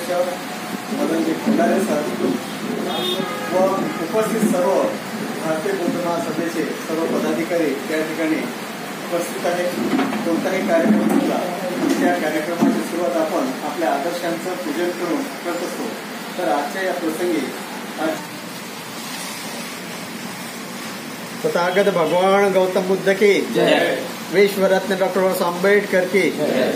अध्यक्ष मदनजी खंडारे सर व उपस्थित सर्व भारतीय बौद्ध महासभेचे सर्व पदाधिकारी त्या ठिकाणी उपस्थित आहेत. कोणताही कार्यक्रम असला त्या कार्यक्रमाची सुरुवात आपण आपल्या आदर्शांचं पूजन करून करत असतो. तर आजच्या या प्रसंगी तथागत भगवान गौतम बुद्ध की जय, विश्वरत्न डॉक्टर बाबासाहेब आंबेडकर की जय.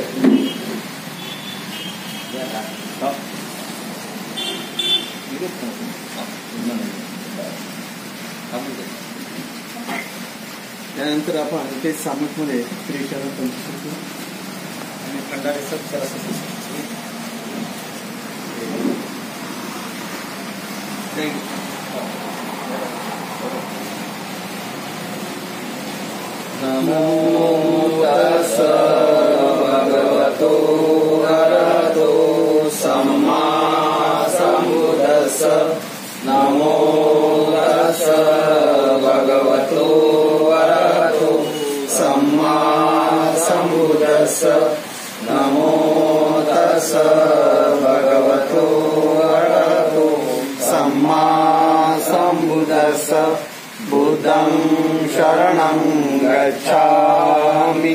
त्यानंतर आपण इथे सामूहिकमध्ये श्री शरण पंचकृष्ण आणि खंडारे सर सरस्वती नमो तस्स भगवतो अरहतो सम्मा सम्बुद्धस्स. नमो तस्स भगवतो अरहतो सम्मा सम्बुद्धस्स. नमो तस्स भगवतो अरहतो सम्मा सम्बुद्धस्स. बुद्धं शरणं गच्छामि,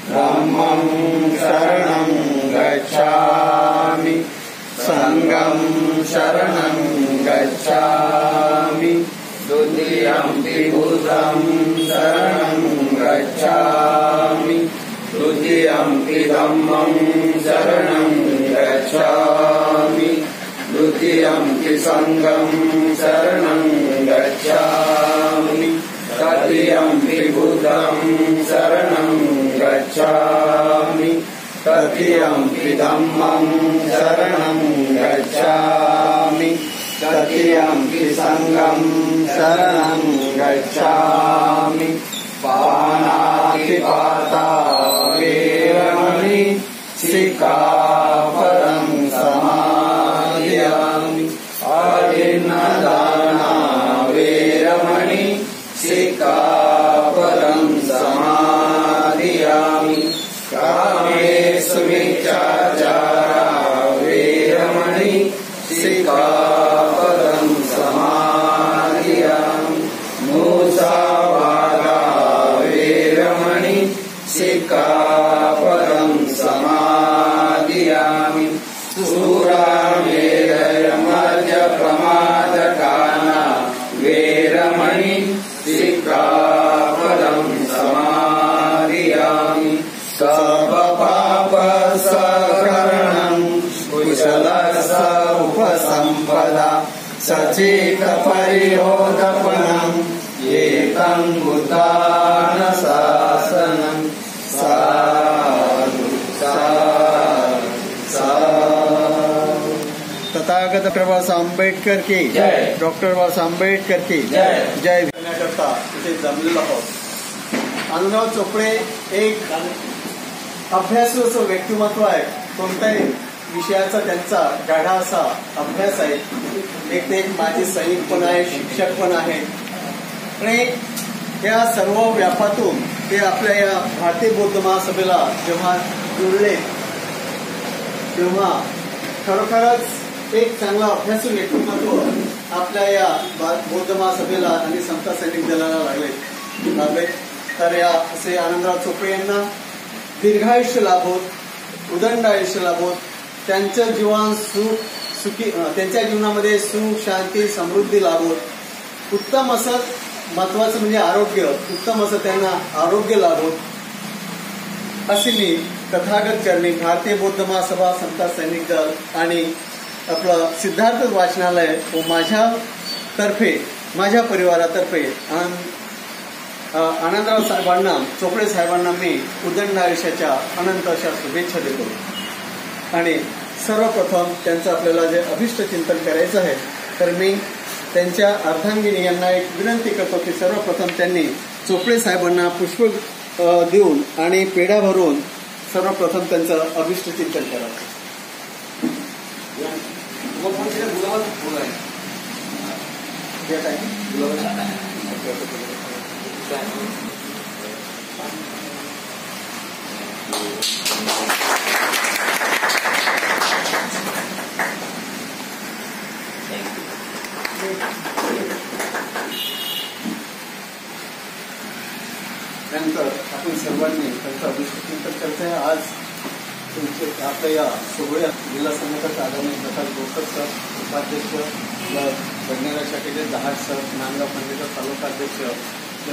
धम्मं शरणं गच्छामि, संघं शरणं गच्छामि, द्वितीयंपि बुद्धं शरणं गच्छामि, तृतीयंपि धम्मं शरणं गच्छामि, द्वितीयंपि संघं शरणं गच्छामि, तृतीयंपि बुद्धं शरणं गच्छामि, तृतीयंपि धम्मं शरणं गच्छामि, तृतीयंपि संघं शरणं गच्छामि. पानातिपाता वेरमणि सिक्खापदं समादियामि. आदिन्नदाना वेरमणि सिक्खापदं समादियामि. कामेषु मिथ्याचारा वेरमणि सिक्खापदं समादियामि. मुसावादा वेरमणि सिक्खापदं समादियामि. सूरामेरयमद्यप्रमादकाना वेरमणि सिक्खापदं समादियामि. सर्वपापसहरणं कुशलस्य उपसम्पदा सचेतपरिरोधपणम् एतं बुद्धानुशासनं. साधु साधु साधु. तथागत डॉक्टर बाबासाहेब आंबेडकर की जय, डॉक्टर बाबासाहेब आंबेडकर की जय जय करण्याकरता इथे जमलेलो आहोत. आनंदराव चोपडे एक अभ्यासू असं व्यक्तिमत्व आहे. कोणत्याही विषयाचा त्यांचा गाढा असा अभ्यास आहे. एक ते एक माजी सैनिक पण आहे, शिक्षक पण आहे. आणि या सर्व व्यापातून ते आपल्या या भारतीय बौद्ध महासभेला जेव्हा जुळले तेव्हा खरोखरच एक चांगला अभ्यासू व्यक्तिमत्व आपल्या या बौद्ध महासभेला आणि समता सैनिक दलाला लागले. तर या असे आनंदराव चोपडे यांना दीर्घायुष्य लाभोत, उदंड आयुष्य लाभोत, त्यांच्या त्यांच्या जीवनामध्ये सुख शांती समृद्धी लाभोत, उत्तम असं महत्वाचं म्हणजे आरोग्य, उत्तम असं त्यांना आरोग्य लाभोत असे मी तथागत चरणी भारतीय बौद्ध महासभा समता सैनिक दल आणि आपलं सिद्धार्थ वाचनालय व माझ्यातर्फे माझ्या परिवारातर्फे आनंदराव साहेबांना चोपडे साहेबांना मी उदंड आयुष्याच्या अनंत अशा शुभेच्छा देतो. आणि सर्वप्रथम त्यांचं आपल्याला जे अभिष्ट चिंतन करायचं आहे तर मी त्यांच्या अर्धांगिनी यांना एक विनंती करतो की सर्वप्रथम त्यांनी चोपडे साहेबांना पुष्प देऊन आणि पेढा भरून सर्वप्रथम त्यांचं अभिष्ट चिंतन करावं. साहेबांनी त्यांचं अभिषेक करते हैं। आज तुमचे आपल्या या सोहळ्यात जिल्हा संघटक आदरणीय प्रकाश बोरकर सर, उपाध्यक्ष बडनेरा शाखेचे जहाज सर, नांदगाव खंडेकर तालुकाध्यक्ष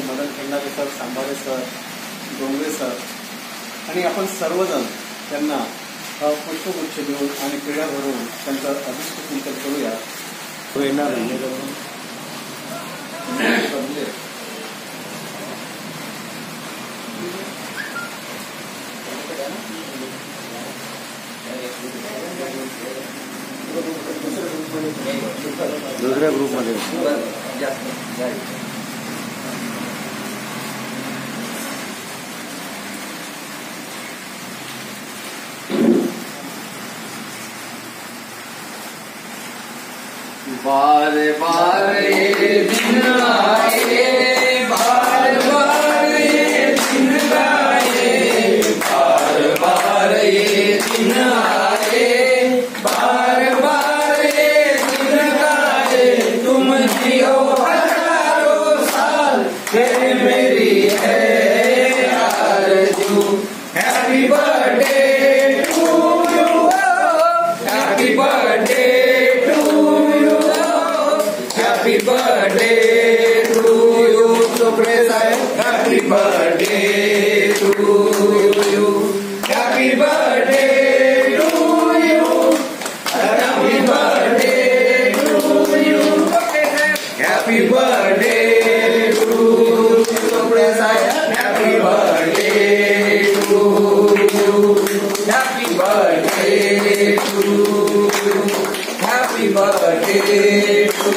Madan Khandare sir, Sambare sir, Dongre sir आणि आपण सर्वजण त्यांना पुष्पगुच्छ देऊन आणि पिढ्या भरून त्यांचं अभिषेक करूया। येणार दुसऱ्या ग्रुपमध्ये बार बार ये दिन आए, बार बार ये दिन आए, बार बार ये दिन आए, बार बार ये दिन आए। तुम जियो हजारों साल, ये मेरी है आरज़ू। Happy birthday to you, happy birthday to you, happy birthday to you. तो प्रेस है happy birthday to you, happy birthday to you, happy birthday to you, happy birthday to you. तो प्रेस है happy birthday to you, happy birthday to you, happy birthday to